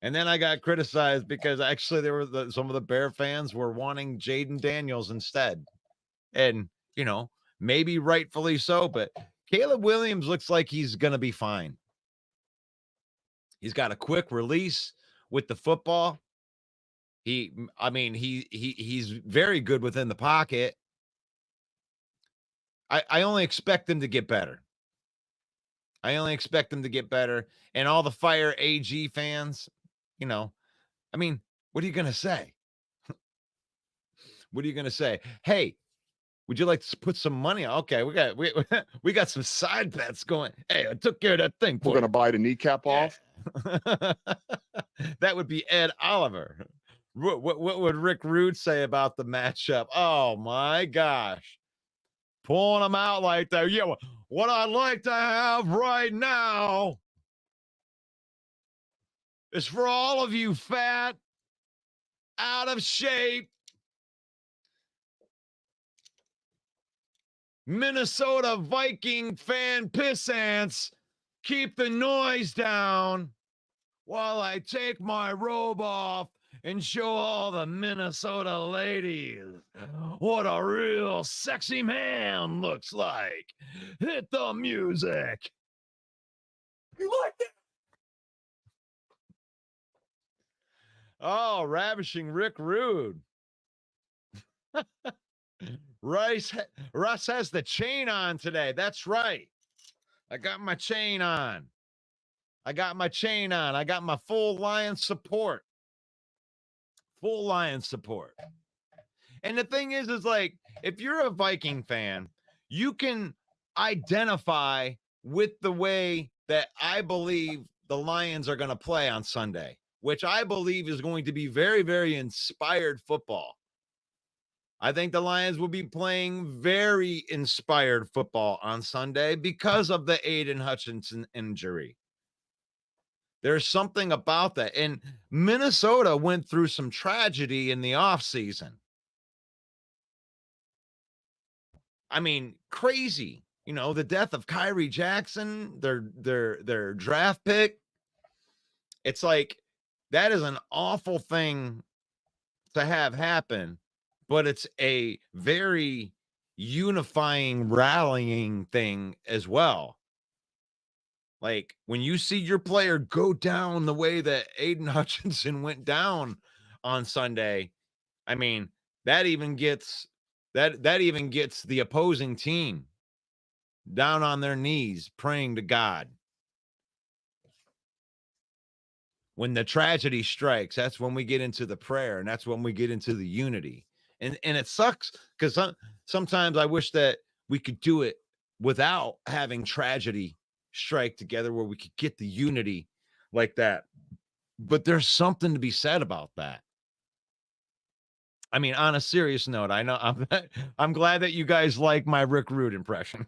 And then I got criticized because actually there were some of the Bear fans were wanting Jaden Daniels instead. And, you know, maybe rightfully so, but Caleb Williams looks like he's going to be fine. He's got a quick release with the football. He's very good within the pocket. I only expect him to get better. And all the Fire AG fans, you know, I mean, what are you going to say? What are you going to say? Hey, would you like to put some money on? Okay, we got some side bets going. Hey, I took care of that thing. We're going to bite a kneecap off. That would be Ed Oliver What would Rick Rude say about the matchup? Oh my gosh. Pulling them out like that. Yeah, what I'd like to have right now is for all of you fat, out of shape Minnesota Viking fan pissants, keep the noise down while I take my robe off and show all the Minnesota ladies what a real sexy man looks like. Hit the music. You like that? Oh, ravishing Rick Rude. Russ has the chain on today. That's right. I got my chain on. I got my full Lion support. Full Lion support. And the thing is like, if you're a Viking fan, you can identify with the way that I believe the Lions are going to play on Sunday, which I believe is going to be very, very inspired football. I think the Lions will be playing very inspired football on Sunday because of the Aiden Hutchinson injury. There's something about that. And Minnesota went through some tragedy in the offseason. I mean, crazy. You know, the death of Kyrie Jackson, their draft pick. It's like that is an awful thing to have happen, but it's a very unifying, rallying thing as well. Like when you see your player go down the way that Aiden Hutchinson went down on Sunday, I mean, that even gets the opposing team down on their knees praying to God. When the tragedy strikes, that's when we get into the prayer, and that's when we get into the unity. And it sucks because sometimes I wish that we could do it without having tragedy strike together where we could get the unity like that. But there's something to be said about that. I mean, on a serious note, I know I'm glad that you guys like my Rick Rude impression.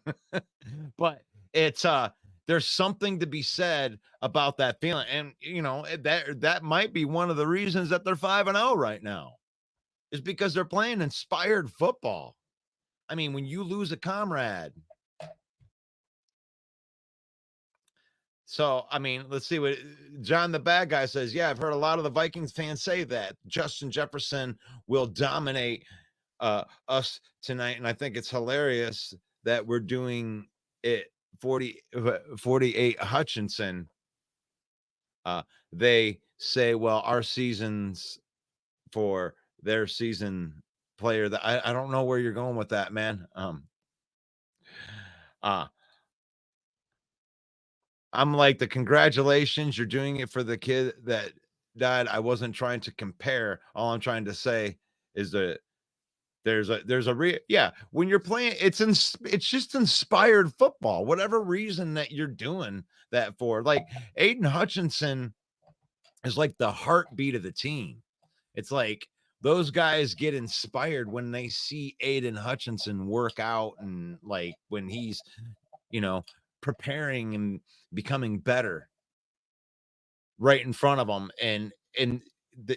But it's there's something to be said about that feeling. And you know, that might be one of the reasons that they're 5-0 right now. Is because they're playing inspired football. I mean, when you lose a comrade. So, I mean, let's see what John the bad guy says. Yeah, I've heard a lot of the Vikings fans say that Justin Jefferson will dominate us tonight. And I think it's hilarious that we're doing it 48 Hutchinson. They say, well, our seasons for their season player that I don't know where you're going with that, man. I'm like, the congratulations, you're doing it for the kid that died. I wasn't trying to compare. All I'm trying to say is that there's a yeah, when you're playing, it's just inspired football, whatever reason that you're doing that for. Like Aiden Hutchinson is like the heartbeat of the team. It's like those guys get inspired when they see Aiden Hutchinson work out and like when he's, you know, preparing and becoming better right in front of them. And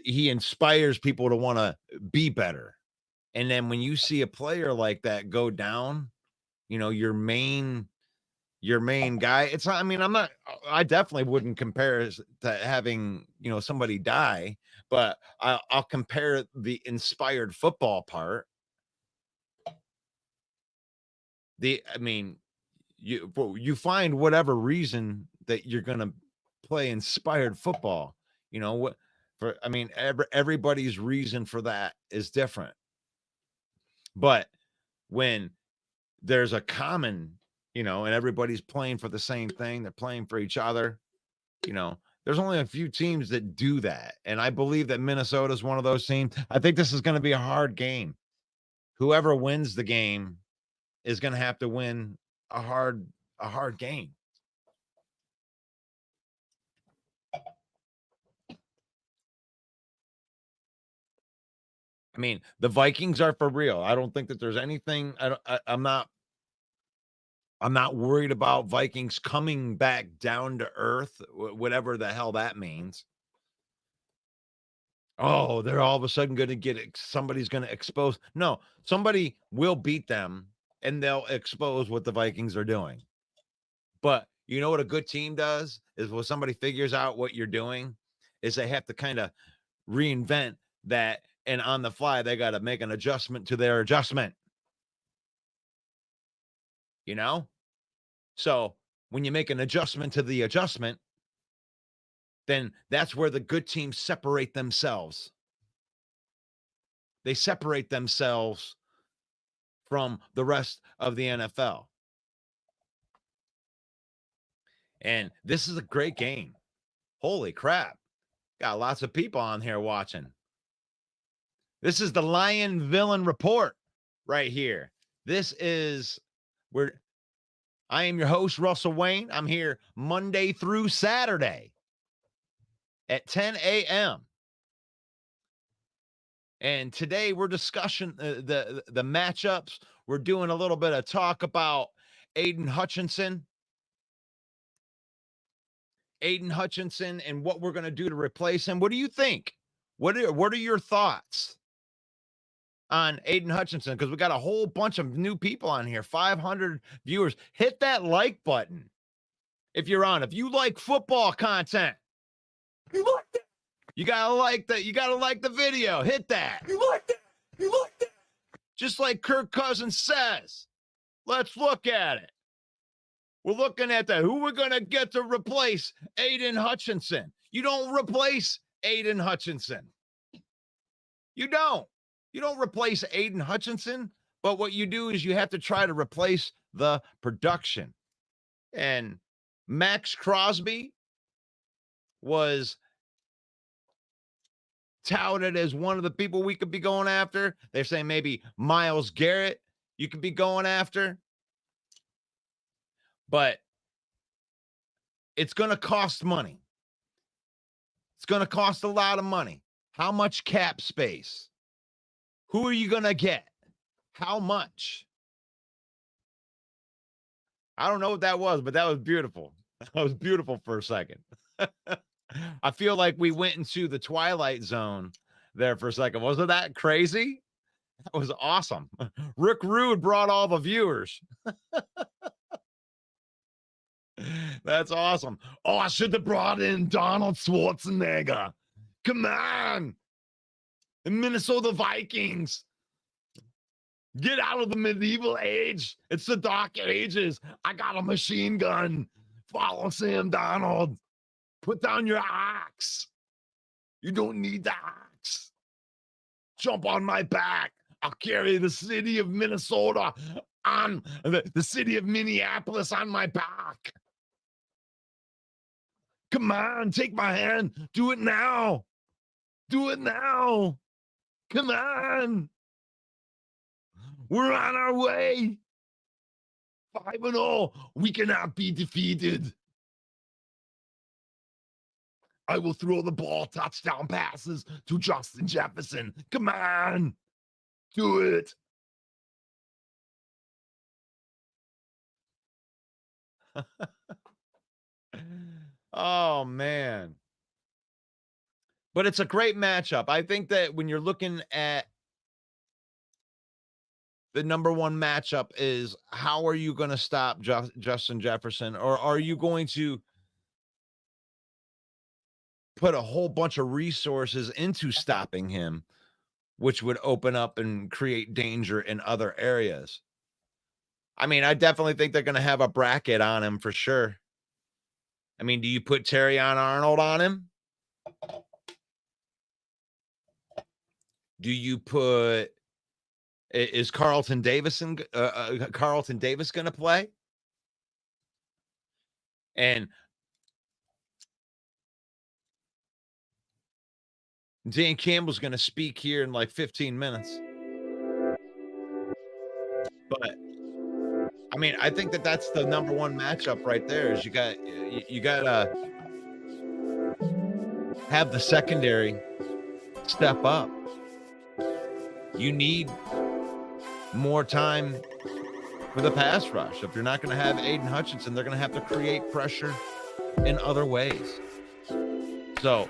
he inspires people to want to be better. And then when you see a player like that go down, you know, your main guy, it's not, I mean, I definitely wouldn't compare to having, you know, somebody die, but I'll compare the inspired football part. I mean, you find whatever reason that you're going to play inspired football, you know what, I mean, everybody's reason for that is different. But when there's a common, you know, and everybody's playing for the same thing, they're playing for each other, you know, there's only a few teams that do that. And I believe that Minnesota is one of those teams. I think this is going to be a hard game. Whoever wins the game is going to have to win a hard game. I mean, the Vikings are for real. I don't think that there's anything. I'm not worried about Vikings coming back down to earth, whatever the hell that means. Oh, they're all of a sudden going to somebody's going to expose. No, somebody will beat them and they'll expose what the Vikings are doing. But you know what a good team does is when somebody figures out what you're doing is they have to kind of reinvent that. And on the fly, they got to make an adjustment to their adjustment. You know? So when you make an adjustment to the adjustment, then that's where the good teams separate themselves. They separate themselves from the rest of the NFL. And this is a great game. Holy crap. Got lots of people on here watching. This is the Lion Villain Report right here. This is where I am your host, Russell Wayne. I'm here Monday through Saturday at 10 a.m. And today we're discussing the matchups. We're doing a little bit of talk about Aiden Hutchinson and what we're going to do to replace him. What do you think? What are your thoughts on Aiden Hutchinson? Because we got a whole bunch of new people on here, 500 viewers. Hit that like button if you're on. If you like football content, You like that? you gotta like that. You gotta like the video. Hit that. You like that? You like that? Just like Kirk Cousins says. Let's look at it. We're looking at that. Who we're going to get to replace Aiden Hutchinson. You don't replace Aiden Hutchinson. You don't. You don't replace Aiden Hutchinson, but what you do is you have to try to replace the production. And Max Crosby was touted as one of the people we could be going after. They're saying maybe Myles Garrett you could be going after. But it's going to cost money. It's going to cost a lot of money. How much cap space? Who are you going to get? How much? I don't know what that was, but that was beautiful. That was beautiful for a second. I feel like we went into the Twilight Zone there for a second. Wasn't that crazy? That was awesome. Rick Rude brought all the viewers. That's awesome. Oh, I should have brought in Donald Schwarzenegger. Come on. The Minnesota Vikings. Get out of the medieval age. It's the dark ages. I got a machine gun. Follow Sam Donald. Put down your axe. You don't need the axe. Jump on my back. I'll carry the city of Minnesota on the city of Minneapolis on my back. Come on, take my hand. Do it now. Do it now. Come on. We're on our way. 5-0. We cannot be defeated. I will throw the ball, touchdown passes to Justin Jefferson. Come on. Do it. Oh, man. But it's a great matchup. I think that when you're looking at the number one matchup is how are you going to stop Justin Jefferson? Or are you going to put a whole bunch of resources into stopping him, which would open up and create danger in other areas? I mean, I definitely think they're going to have a bracket on him for sure. I mean, do you put Terrion Arnold on him? Do you put is Carlton Davis going to play? And Dan Campbell's going to speak here in like 15 minutes. But I mean, I think that that's the number one matchup right there. Is you got to have the secondary step up. You need more time for the pass rush. If you're not going to have Aiden Hutchinson, they're going to have to create pressure in other ways. So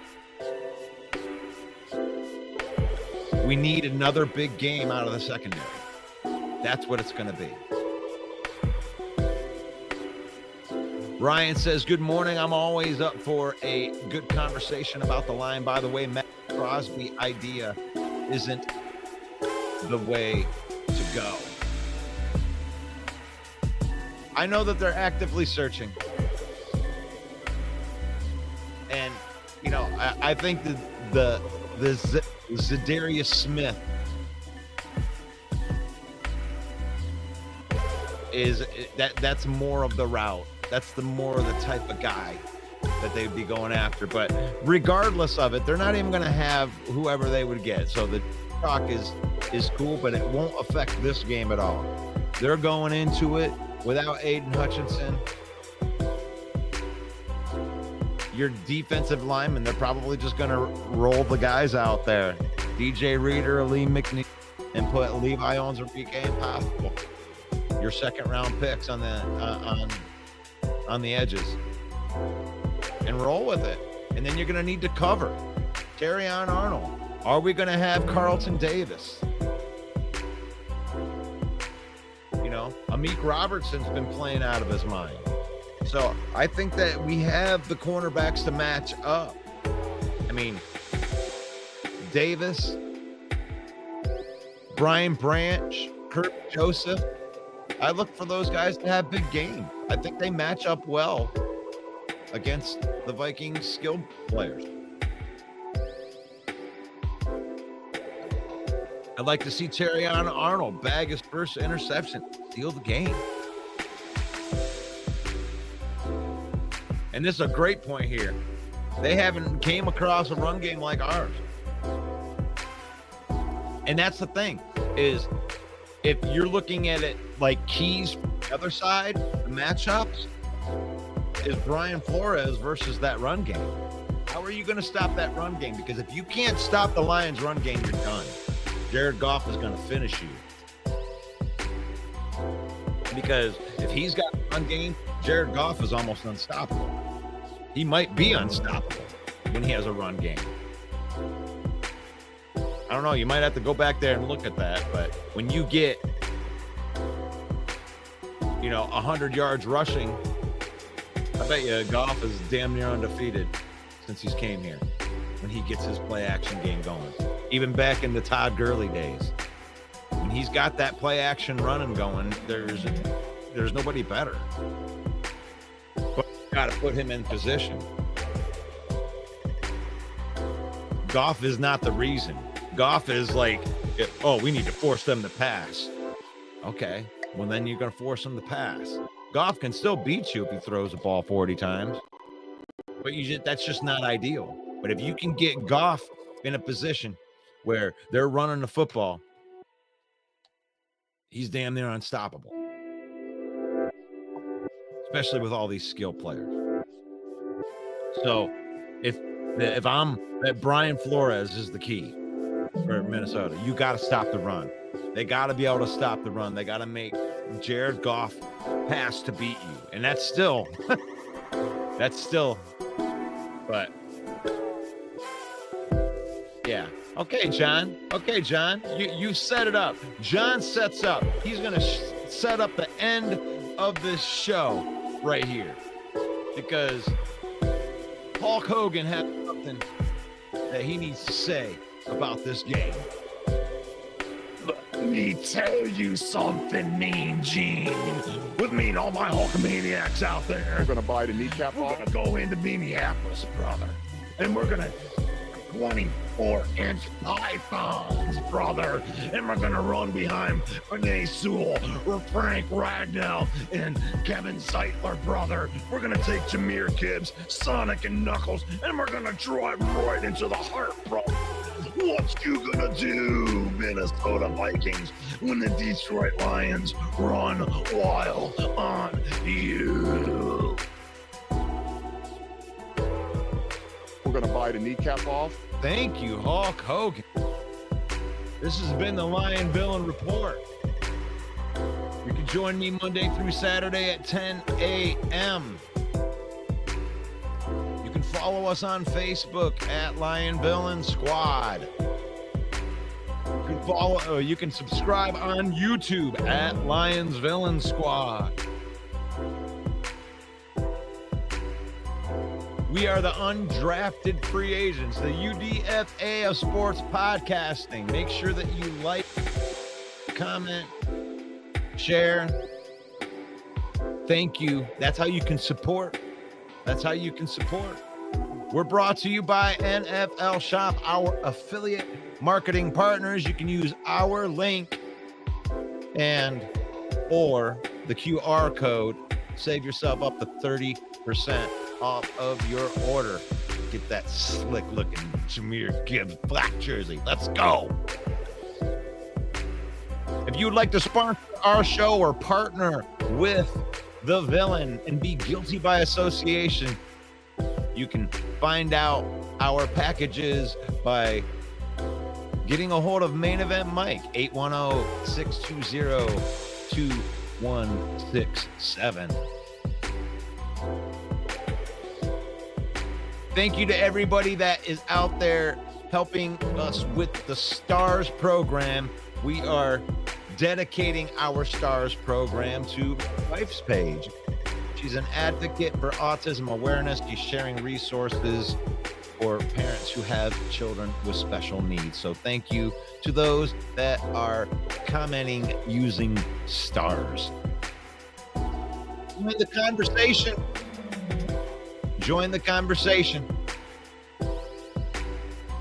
we need another big game out of the secondary. That's what it's going to be. Ryan says, good morning. I'm always up for a good conversation about the line. By the way, Matt Crosby idea isn't the way to go. I know that they're actively searching. And, you know, I think the Zadarius Smith that's more of the route. That's more of the type of guy that they'd be going after. But regardless of it, they're not even going to have whoever they would get. So the talk is cool, but it won't affect this game at all. They're going into it without Aiden Hutchinson. Your defensive linemen, they're probably just going to roll the guys out there. DJ Reader, Lee McNeil, and put Levi Owens or PK Impossible. Your second round picks on the edges. And roll with it. And then you're going to need to cover. Terrion Arnold. Are we going to have Carlton Davis? You know, Amik Robertson's been playing out of his mind. So I think that we have the cornerbacks to match up. I mean, Davis, Brian Branch, Kurt Joseph. I look for those guys to have big games. I think they match up well against the Vikings skilled players. I'd like to see Terrion Arnold bag his first interception, steal the game. And this is a great point here. They haven't came across a run game like ours. And that's the thing, is if you're looking at it like keys from the other side, the matchups, is Brian Flores versus that run game. How are you going to stop that run game? Because if you can't stop the Lions' run game, you're done. Jared Goff is going to finish you. Because if he's got a run game, Jared Goff is almost unstoppable. He might be unstoppable when he has a run game. I don't know. You might have to go back there and look at that. But when you get, 100 yards rushing, I bet you Goff is damn near undefeated since he's came here when he gets his play action game going. Even back in the Todd Gurley days. When he's got that play action running going, there's nobody better. But you got to put him in position. Goff is not the reason. Goff is like, we need to force them to pass. Okay, well then you're going to force them to pass. Goff can still beat you if he throws the ball 40 times. But that's just not ideal. But if you can get Goff in a position where they're running the football, he's damn near unstoppable. Especially with all these skill players. So if I'm that Brian Flores is the key for Minnesota, you got to stop the run. They got to be able to stop the run. They got to make Jared Goff pass to beat you. And that's still, but yeah. Okay, John. You set it up. John sets up. He's going to set up the end of this show right here because Hulk Hogan has something that he needs to say about this game. Let me tell you something, Mean Gene. With me and all my Hulkamaniacs out there. We're going to buy the kneecap We're off. going to go into Minneapolis, brother. And we're going to 24-inch pythons, brother. And we're going to run behind Renee Sewell or Frank Ragnell and Kevin Zeitler, brother. We're going to take Jameer Gibbs, Sonic, and Knuckles, and we're going to drive right into the heart, brother. What you gonna do, Minnesota Vikings, when the Detroit Lions run wild on you? We're going to buy the kneecap off. Thank you, Hulk Hogan. This has been the Lion Villain Report. You can join me Monday through Saturday at 10 a.m. You can follow us on Facebook at Lion Villain Squad. You can subscribe on YouTube at Lions Villain Squad. We are the undrafted free agents, the UDFA of sports podcasting. Make sure that you like, comment, share. Thank you. That's how you can support. We're brought to you by NFL Shop, our affiliate marketing partners. You can use our link or the QR code. Save yourself up to 30% off of your order. Get that slick looking Jahmyr Gibbs black jersey. Let's go. If you would like to sponsor our show or partner with the villain and be guilty by association, you can find out our packages by getting a hold of Main Event Mike, 810-620-2167. Thank you to everybody that is out there helping us with the STARS program. We are dedicating our STARS program to my wife's page. She's an advocate for autism awareness. She's sharing resources for parents who have children with special needs. So thank you to those that are commenting using STARS. Join the conversation. Join the conversation.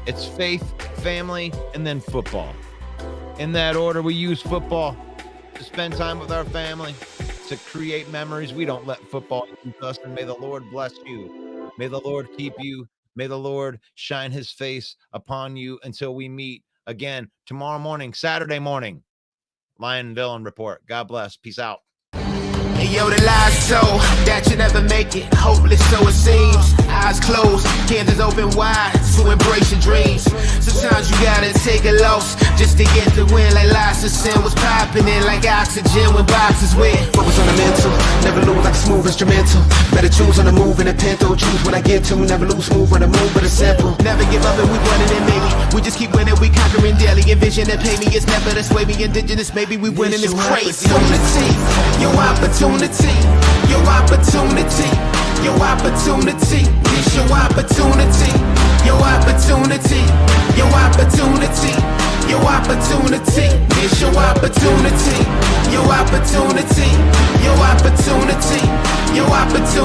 It's faith, family, and then football. In that order, we use football to spend time with our family, to create memories. We don't let football use us, and may the Lord bless you. May the Lord keep you. May the Lord shine his face upon you until we meet again tomorrow morning, Saturday morning. Lion Villain Report. God bless. Peace out. And yo, the lies so that you never make it. Hopeless, so it seems. Eyes closed, candles open wide to embrace your dreams. Sometimes you gotta take a loss just to get the win. Like lots of sin was popping in like oxygen when boxes win. Focus on the mental, never lose like a smooth instrumental. Better choose on the move in a pinto. Choose what I get to, never lose smooth on the move, but it's simple. Never give up and we running it, maybe. We just keep winning, we conquering daily. Envision and pay me, it's never the sway me. Indigenous, maybe we winning, it's crazy. Your opportunity, your opportunity, your opportunity, it's your opportunity, your opportunity, your opportunity, your opportunity, it's your opportunity, your opportunity, your opportunity, your opportunity.